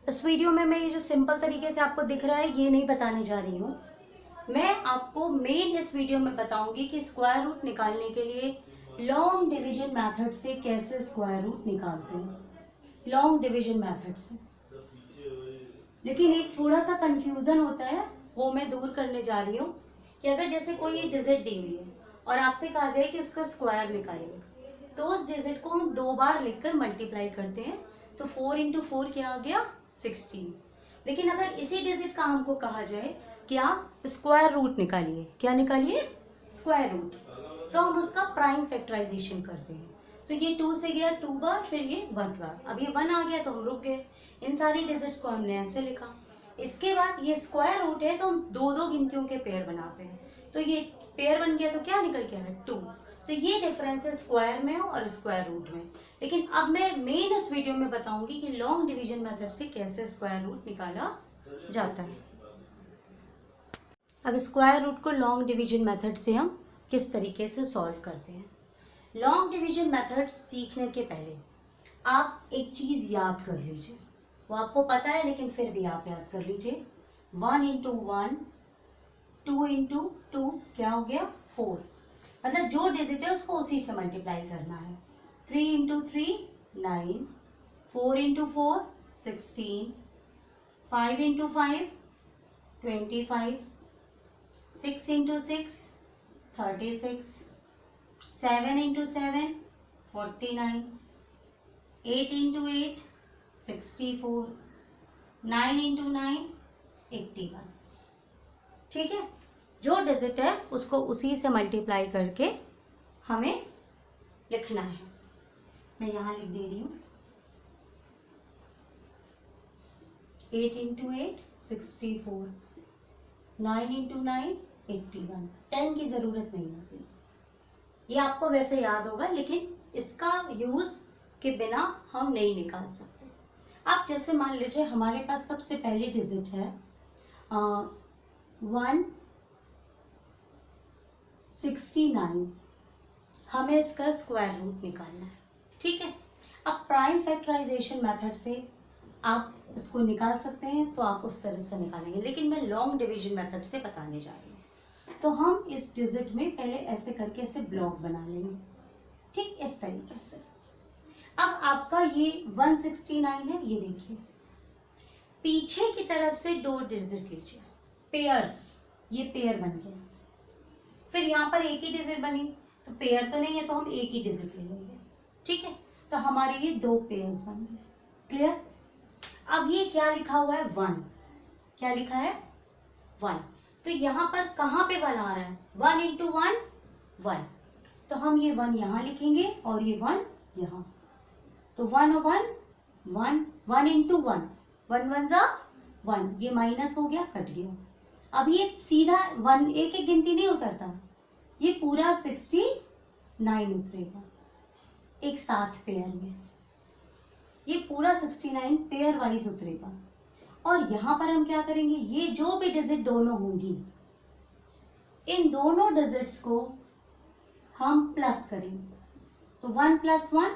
इस वीडियो में मैं ये जो सिंपल तरीके से आपको दिख रहा है ये नहीं बताने जा रही हूँ। मैं आपको मेन इस वीडियो में बताऊंगी कि स्क्वायर रूट निकालने के लिए लॉन्ग डिवीजन मेथड से कैसे स्क्वायर रूट निकालते हैं, लॉन्ग डिवीजन मेथड से। लेकिन एक थोड़ा सा कंफ्यूजन होता है, वो मैं दूर करने जा रही हूँ कि अगर जैसे कोई ये डिजिट दी हुई है और आपसे कहा जाए कि उसका स्क्वायर निकालिए, तो उस डिजिट को हम 2 बार लिखकर मल्टीप्लाई करते हैं, तो 4 इंटू 4 क्या आ गया 16। लेकिन अगर इसी डिजिट का हमको कहा जाए कि आप स्क्वायर रूट निकालिए, क्या निकालिए, स्क्वायर रूट, तो हम उसका प्राइम फैक्टराइजेशन करते हैं। तो ये 2 से गया 2 बार, फिर ये 1 बार, अब ये 1 आ गया तो हम रुक गए। इन सारी डिजिट्स को हमने ऐसे लिखा। इसके बाद ये स्क्वायर रूट है तो हम 2-2 गिनतियों के पेयर बनाते हैं, तो ये पेयर बन गया तो क्या निकल के आया 2। तो ये डिफरेंस है स्क्वायर में और स्क्वायर रूट में। लेकिन अब मैं मेन इस वीडियो में बताऊंगी कि लॉन्ग डिवीजन मेथड से कैसे स्क्वायर रूट निकाला जाता है। अब स्क्वायर रूट को लॉन्ग डिवीजन मेथड से हम किस तरीके से सॉल्व करते हैं। लॉन्ग डिवीजन मेथड सीखने के पहले आप एक चीज याद कर लीजिए, वो आपको पता है लेकिन फिर भी आप याद कर लीजिए। 1 इंटू 1, 2 इंटू 2 क्या हो गया 4, मतलब जो डिजिट है उसको उसी से मल्टीप्लाई करना है। 3 into 3 9, 4 into 4 16, 5 into 5 25, 6 into 6 36, 7 into 7 49, 8 into 8 64, 9 into 9 81। ठीक है, जो डिजिट है उसको उसी से मल्टीप्लाई करके हमें लिखना है। मैं यहाँ लिख दे रही हूँ 8 इंटू 8 64, 9 इंटू 9 81। 10 की ज़रूरत नहीं होती, ये आपको वैसे याद होगा, लेकिन इसका यूज़ के बिना हम नहीं निकाल सकते। आप जैसे मान लीजिए हमारे पास सबसे पहली डिजिट है 169, हमें इसका स्क्वायर रूट निकालना है। ठीक है, अब प्राइम फैक्टराइजेशन मेथड से आप इसको निकाल सकते हैं, तो आप उस तरह से निकालेंगे, लेकिन मैं लॉन्ग डिवीजन मेथड से बताने जा रही हूँ। तो हम इस डिजिट में पहले ऐसे करके ऐसे ब्लॉक बना लेंगे, ठीक इस तरीके से। अब आपका ये 169 है, ये देखिए पीछे की तरफ से 2 डिजिट लीजिए, पेयर्स, ये पेयर बन गया। फिर यहाँ पर एक ही डिजिट बनी, तो पेयर तो नहीं है तो हम एक ही डिजिट ले लेंगे। ठीक है, तो हमारे ये 2 पेयर्स बन गए। क्लियर। अब ये क्या लिखा हुआ है 1, क्या लिखा है 1, तो यहाँ पर कहाँ पे 1 आ रहा है 1 इंटू 1 1, तो हम ये 1 यहाँ लिखेंगे और ये 1 यहाँ, तो 1 1 1 1 इंटू 1 1 1 जा 1, ये माइनस हो गया, कट गया। अब ये सीधा 1 एक एक गिनती नहीं उतरता, ये पूरा 69 उतरेगा एक साथ पेयर में, ये पूरा 69 पेयर वाइज उतरेगा। और यहाँ पर हम क्या करेंगे, ये जो भी डिजिट दोनों होंगी, इन दोनों डिजिट्स को हम प्लस करेंगे, तो 1 + 1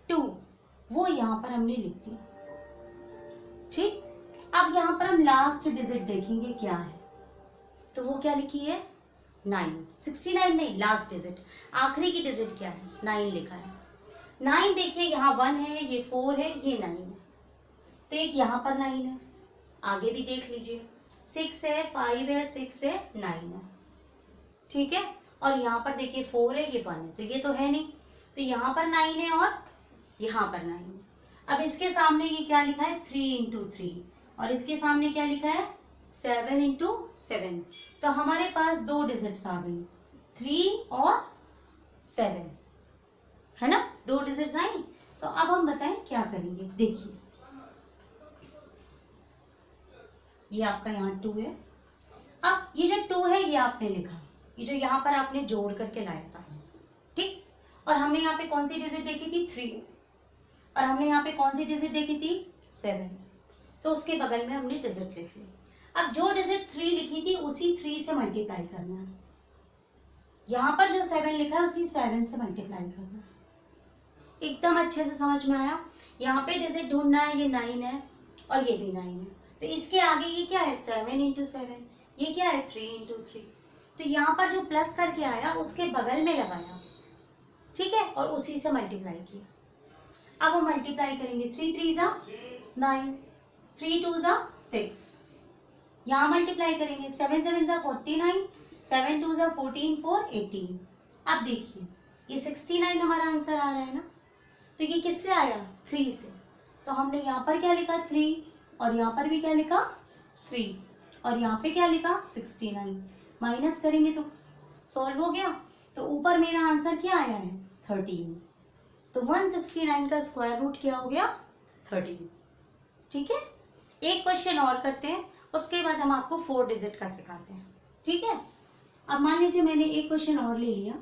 2, वो यहाँ पर हमने लिख दिया। ठीक, अब यहाँ पर हम लास्ट डिजिट देखेंगे क्या है, तो वो क्या लिखी है 9, 69 नहीं, लास्ट डिजिट, आखिरी की डिजिट क्या है 9 लिखा है। 9 देखिए यहाँ 1 है, ये 4 है, ये 9 है, तो एक यहाँ पर 9 है, आगे भी देख लीजिए 6 है, 5 है, 6 है, 9 है। ठीक है, और यहाँ पर देखिए 4 है, ये 1 है, तो ये तो है नहीं, तो यहाँ पर 9 है और यहाँ पर 9 है। अब इसके सामने ये क्या लिखा है 3 इंटू 3, और इसके सामने क्या लिखा है 7 इंटू 7, तो हमारे पास 2 डिजिट्स आ गई 3 और 7, है ना, 2 डिजिट्स आई। तो अब हम बताएं क्या करेंगे। देखिए ये आपका यहाँ 2 है, अब ये जो 2 है ये आपने लिखा, ये जो यहाँ पर आपने जोड़ करके लाया था, ठीक, और हमने यहाँ पे कौन सी डिजिट देखी थी 3, और हमने यहाँ पे कौन सी डिजिट देखी थी 7, तो उसके बगल में हमने डिजिट लिख ली। अब जो डिजिट 3 लिखी थी उसी 3 से मल्टीप्लाई करना है, यहाँ पर जो 7 लिखा है उसी 7 से मल्टीप्लाई करना है। एकदम अच्छे से समझ में आया। यहाँ पे डिजिट ढूंढना है, ये 9 है, और ये भी 9 है। तो इसके आगे ये क्या है 7 इंटू 7, ये क्या है 3 इंटू 3। तो यहाँ पर जो प्लस करके आया उसके बगल में लगाया, ठीक है, और उसी से मल्टीप्लाई किया। अब हम मल्टीप्लाई करेंगे 3 3 जा 9, 3 2 जा 6, यहाँ मल्टीप्लाई करेंगे 7 7 जा 49, 7 2 जा 14 4 18। अब देखिए ये 69 हमारा आंसर आ रहा है ना, तो ये किससे आया 3 से। तो हमने यहाँ पर क्या लिखा 3, और यहाँ पर भी क्या लिखा 3, और यहाँ पे क्या लिखा 69। माइनस करेंगे तो सॉल्व हो गया। तो ऊपर मेरा आंसर क्या आया है 13। तो 169 का स्क्वायर रूट क्या हो गया 13। ठीक है, एक क्वेश्चन और करते हैं, उसके बाद हम आपको 4 डिजिट का सिखाते हैं। ठीक है, अब मान लीजिए मैंने एक क्वेश्चन और ले लिया।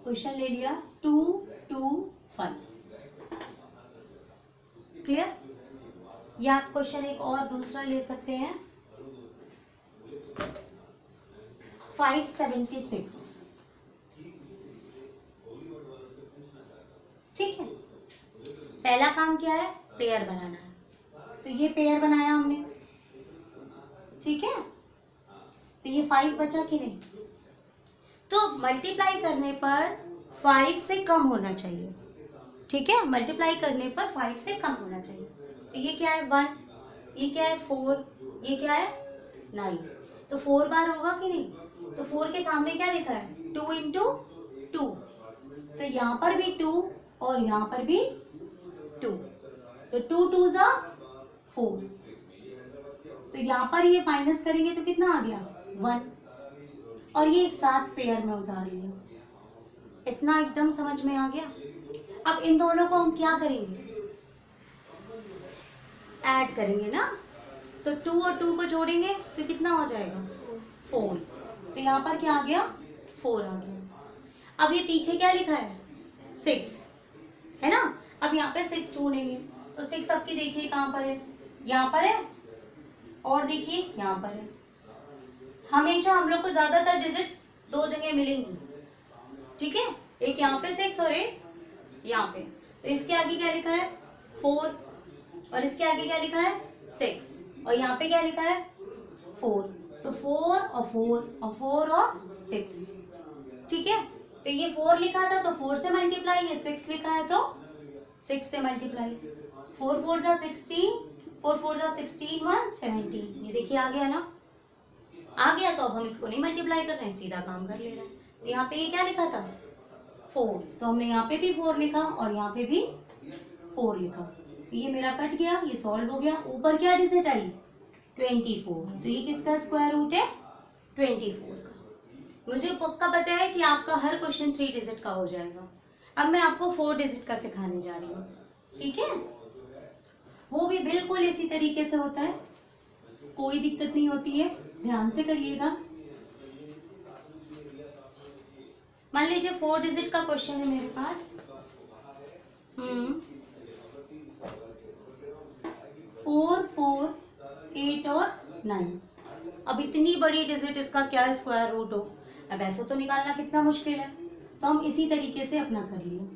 क्वेश्चन ले लिया 2 2 5। क्लियर? या आप क्वेश्चन एक और दूसरा ले सकते हैं 576। ठीक है, पहला काम क्या है पेयर बनाना है, तो ये पेयर बनाया हमने। ठीक है, तो ये 5 बचा कि नहीं, तो मल्टीप्लाई करने पर 5 से कम होना चाहिए। ठीक है, मल्टीप्लाई करने पर 5 से कम होना चाहिए। तो ये क्या है 1, ये क्या है 4, ये क्या है 9। तो 4 बार होगा कि नहीं, तो 4 के सामने क्या लिखा है 2 इंटू 2। तो यहाँ पर भी 2 और यहाँ पर भी 2, तो 2 2 जा 4। तो यहाँ पर ये माइनस करेंगे तो कितना आ गया 1, और ये एक साथ पेयर में उतार लिया। इतना एकदम समझ में आ गया। अब इन दोनों को हम क्या करेंगे ऐड करेंगे ना, तो 2 और 2 को जोड़ेंगे तो कितना हो जाएगा 4। तो यहाँ पर क्या आ गया 4 आ गया। अब ये पीछे क्या लिखा है 6 है ना, अब यहाँ पे 6 ढूंढेंगे, तो 6 आपकी देखिए कहाँ पर है, यहाँ पर है, और देखिए यहाँ पर है। हमेशा हम लोग को ज्यादातर डिजिट्स 2 जगह मिलेंगी। ठीक है, एक यहाँ पे 6 और एक यहाँ पे। तो इसके आगे क्या लिखा है 4, और इसके आगे क्या लिखा है 6, और यहाँ पे क्या लिखा है 4। तो 4 और 4 और 4 और 6। ठीक है, तो ये 4 लिखा था तो 4 से मल्टीप्लाई, ये 6 लिखा है तो 6 से मल्टीप्लाई। 4 4 जा 16, 4 4 जा 16 1 17। ये देखिए आ गया ना, आ गया। तो अब हम इसको नहीं मल्टीप्लाई कर रहे हैं, सीधा काम कर ले रहे हैं। तो यहाँ पे ये क्या लिखा था 4, तो हमने यहाँ पे भी 4 लिखा और यहाँ पे भी 4 लिखा। तो ये मेरा कट गया, ये सॉल्व हो गया। ऊपर क्या डिजिट आई 24, तो ये किसका स्क्वायर रूट है 24 का। मुझे पक्का पता है कि आपका हर क्वेश्चन 3 डिजिट का हो जाएगा। अब मैं आपको 4 डिजिट का सिखाने जा रही हूँ। ठीक है, वो भी बिल्कुल इसी तरीके से होता है, कोई दिक्कत नहीं होती है, ध्यान से करिएगा। मान लीजिए 4 डिजिट का क्वेश्चन है मेरे पास। 4 4 8 और 9। अब इतनी बड़ी डिजिट, इसका क्या स्क्वायर रूट हो। अब ऐसा तो निकालना कितना मुश्किल है, तो हम इसी तरीके से अपना कर लिए।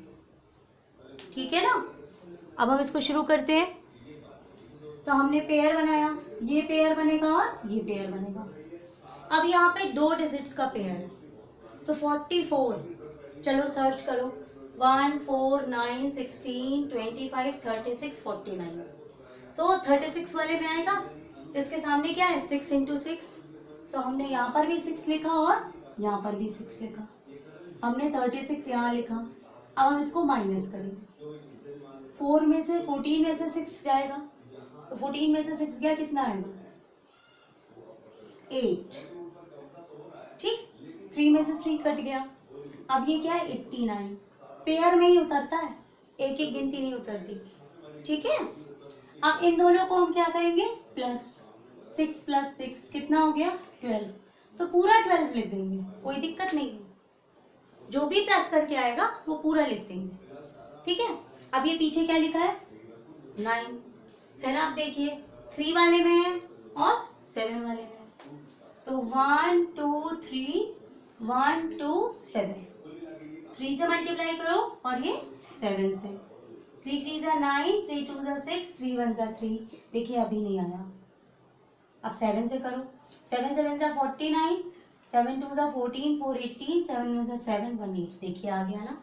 ठीक है ना, अब हम इसको शुरू करते हैं। तो हमने पेयर बनाया, ये पेयर बनेगा और ये पेयर बनेगा। अब यहाँ पे 2 डिजिट्स का पेयर है, तो 44। चलो सर्च करो 1 4 9 16 25 36 49। तो 36 वाले में आएगा, इसके सामने क्या है 6 इंटू 6। तो हमने यहाँ पर भी 6 लिखा और यहाँ पर भी 6 लिखा। हमने 36 यहाँ लिखा। अब हम इसको माइनस करेंगे। 4 में से 14 में से 6 जाएगा, तो 14 में से 6 गया कितना आएगा 8। ठीक, 3 में से 3 कट गया। अब ये क्या है 89। पेयर में ही उतरता है, एक एक गिनती नहीं उतरती। ठीक है, अब इन दोनों को हम क्या करेंगे प्लस 6 प्लस 6 कितना हो गया 12। तो पूरा 12 लिख देंगे, कोई दिक्कत नहीं है। जो भी प्लस करके आएगा वो पूरा लिख देंगे। ठीक है, अब ये पीछे क्या लिखा है 9, फिर आप देखिए 3 वाले में है और 7 वाले में है, तो 1 2 3 1 2 7, 3 से मल्टीप्लाई करो और ये 7 से, 3 3 जा 9, 3 2 जा 6, 3 1 जा 3, देखिए अभी नहीं आया, अब 7 से करो, 7 7 जा 49, 7 2 जा 14, 4 18, 7 1 जा 7 1 8, देखिए आ गया ना।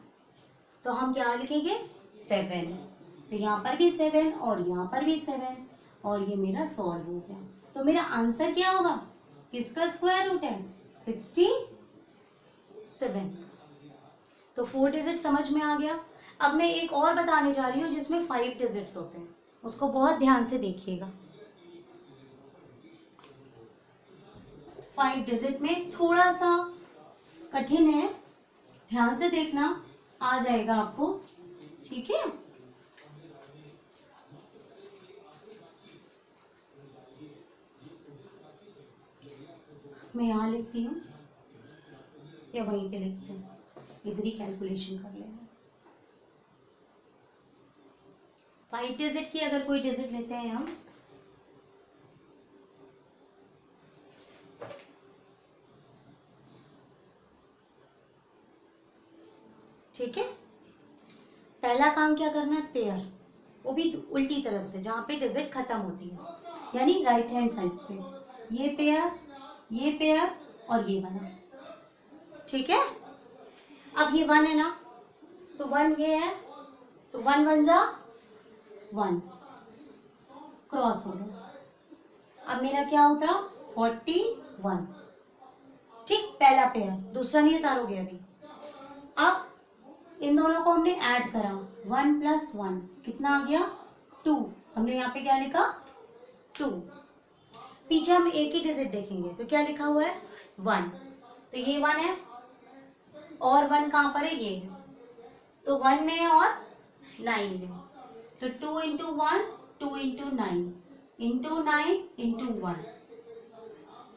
तो हम क्या लिखेंगे 7, तो यहाँ पर भी 7 और यहाँ पर भी 7 और ये मेरा सॉल्व हो गया। तो मेरा आंसर क्या होगा, किसका स्क्वायर रूट है 67। तो 4 डिजिट समझ में आ गया। अब मैं एक और बताने जा रही हूँ जिसमें 5 डिजिट्स होते हैं, उसको बहुत ध्यान से देखिएगा। 5 डिजिट में थोड़ा सा कठिन है, ध्यान से देखना, आ जाएगा आपको, ठीक है। मैं यहाँ लिखती हूँ या वहीं पे लिखते हैं, इधर ही कैलकुलेशन कर लेंगे। 5 डिजिट की अगर कोई डिजिट लेते हैं हम, ठीक है, पहला काम क्या करना है, पेयर, वो भी उल्टी तरफ से जहाँ पे डिजिट खत्म होती है, यानी राइट हैंड साइड से, ये पेयर और ये बना, ठीक है। अब ये 1 है ना, तो 1 ये है, तो 1 1 जा 1, क्रॉस हो गया। अब मेरा क्या उतरा 41, ठीक, पहला पेयर, दूसरा नहीं उतारोगे अभी। अब इन दोनों को हमने ऐड करा, 1 + 1 कितना आ गया 2, हमने यहाँ पे क्या लिखा 2। पीछे हम एक ही डिजिट देखेंगे तो क्या लिखा हुआ है 1, तो ये 1 है और 1 कहाँ पर है, ये है, तो 1 में और 9 में, तो 2 × 1 2 × 9 × 9 × 1,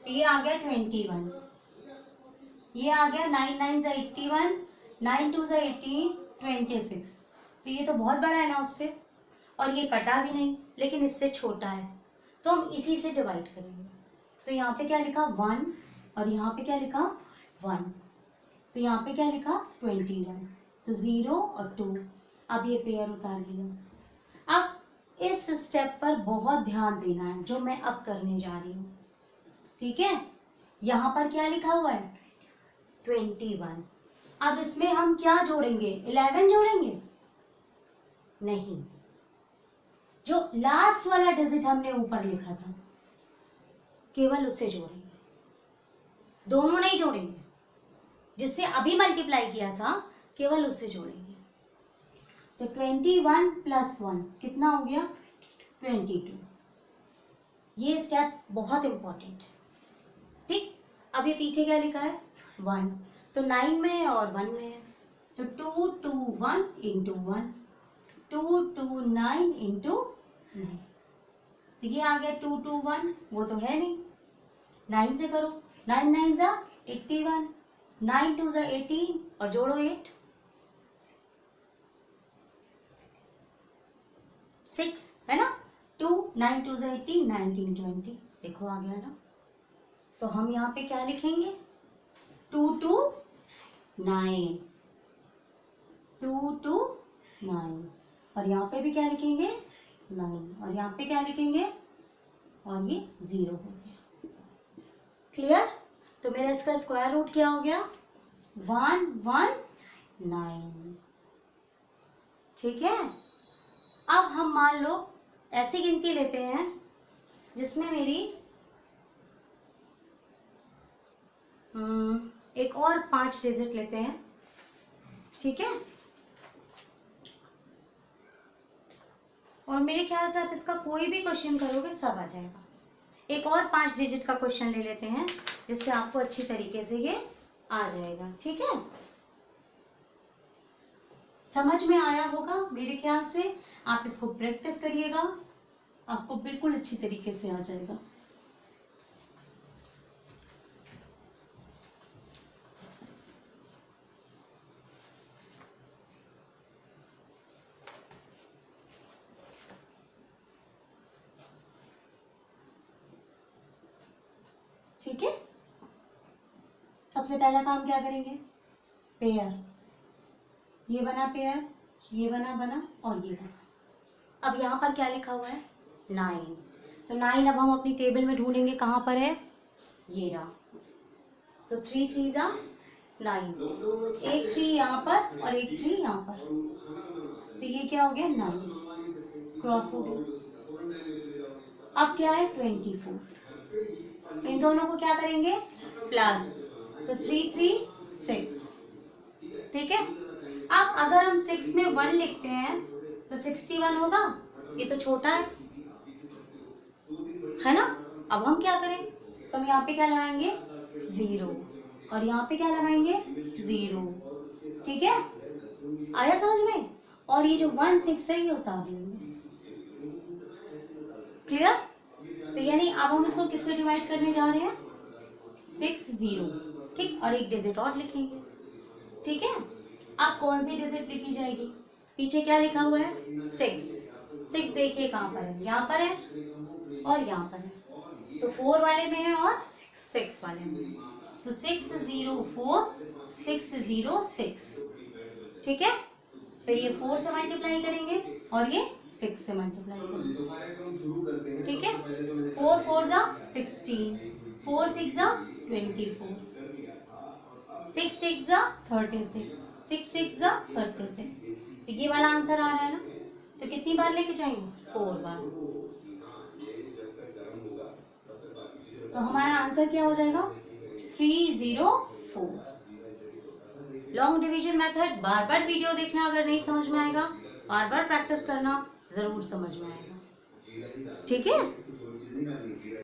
ये आ गया 21, ये आ गया 9 9 × 81, 9 2 × 18, 26, तो ये तो बहुत बड़ा है ना उससे, और ये कटा भी नहीं लेकिन इससे छोटा है, तो हम इसी से डिवाइड करेंगे। तो यहाँ पे क्या लिखा 1 और यहाँ पे क्या लिखा 1, तो यहाँ पे क्या लिखा 21, तो 0 और 2, अब ये पेयर उतार लिया। अब इस स्टेप पर बहुत ध्यान देना है जो मैं अब करने जा रही हूँ, ठीक है। यहाँ पर क्या लिखा हुआ है 21, अब इसमें हम क्या जोड़ेंगे 11 जोड़ेंगे, नहीं, जो लास्ट वाला डिजिट हमने ऊपर लिखा था केवल उसे जोड़ेंगे, दोनों नहीं जोड़ेंगे, जिससे अभी मल्टीप्लाई किया था केवल उसे जोड़ेंगे। तो 21 + 1 कितना हो गया 22, ये स्टेप बहुत इंपॉर्टेंट है, ठीक। अब ये पीछे क्या लिखा है 1, तो 9 में है और 1 में है, तो 2 2 1 × 1, 2 2 9 × 9, तो ये आ गया 2 2 1, वो तो है नहीं, 9 से करो, 9 9 जा 81, 9 2 जा 18 और जोड़ो 8, 6 है ना, 2 9 2 जा 18, 19 20, देखो आ गया ना। तो हम यहाँ पे क्या लिखेंगे 2 2 9, 2 2 9, और यहाँ पे भी क्या लिखेंगे 9, और यहाँ पे क्या लिखेंगे, और ये 0 हो गया, क्लियर। तो मेरा इसका स्क्वायर रूट क्या हो गया 119, ठीक है। अब हम मान लो ऐसी गिनती लेते हैं जिसमें मेरी एक और 5 डिजिट लेते हैं, ठीक है, और मेरे ख्याल से आप इसका कोई भी क्वेश्चन करोगे सब आ जाएगा। एक और 5 डिजिट का क्वेश्चन ले लेते हैं जिससे आपको अच्छी तरीके से ये आ जाएगा, ठीक है। समझ में आया होगा मेरे ख्याल से, आप इसको प्रैक्टिस करिएगा, आपको बिल्कुल अच्छी तरीके से आ जाएगा। ठीक है, सबसे पहला काम क्या करेंगे, पेयर, ये बना पेयर, ये बना और ये बना। अब यहाँ पर क्या लिखा हुआ है, 9, तो 9 अब हम अपनी टेबल में ढूंढेंगे कहाँ पर है, ये रहा। तो 3 3 जा 9, एक 3 यहाँ पर और एक 3 यहाँ पर, तो ये क्या हो गया 9, क्रॉस हो गया। अब क्या है 24, इन दोनों को क्या करेंगे प्लस, तो 3 3 6, ठीक है। अब अगर हम 6 में 1 लिखते हैं तो 61 होगा, ये तो छोटा है ना। अब हम क्या करें, तो हम यहाँ पे क्या लगाएंगे 0 और यहाँ पे क्या लगाएंगे 0, ठीक है, आया समझ में। और ये जो 1 6 है ये उतार लेंगे, क्लियर। तो यानी अब हम इसको किससे डिवाइड करने जा रहे हैं, 6 0, ठीक, और एक डिजिट और लिखेंगे, ठीक है। अब कौन सी डिजिट लिखी जाएगी, पीछे क्या लिखा हुआ है 6 देखिए कहाँ पर है, यहाँ पर है और यहाँ पर है, तो 4 वाले में है और 6 वाले में, तो 6 0 4 6 0 6, ठीक है। फिर ये 4 से मल्टीप्लाई करेंगे और ये 6 से मल्टीप्लाई करेंगे, ठीक है। 4 4 जा 16, 4 6 जा 24, 6 6 जा 36, 6 6 जा 36, तो ये वाला आंसर आ रहा है ना। तो कितनी बार लेके जाएंगे 4 बार, तो हमारा आंसर क्या हो जाएगा 304। लॉन्ग डिवीजन मेथड बार बार वीडियो देखना, अगर नहीं समझ में आएगा बार बार प्रैक्टिस करना, जरूर समझ में आएगा, ठीक है।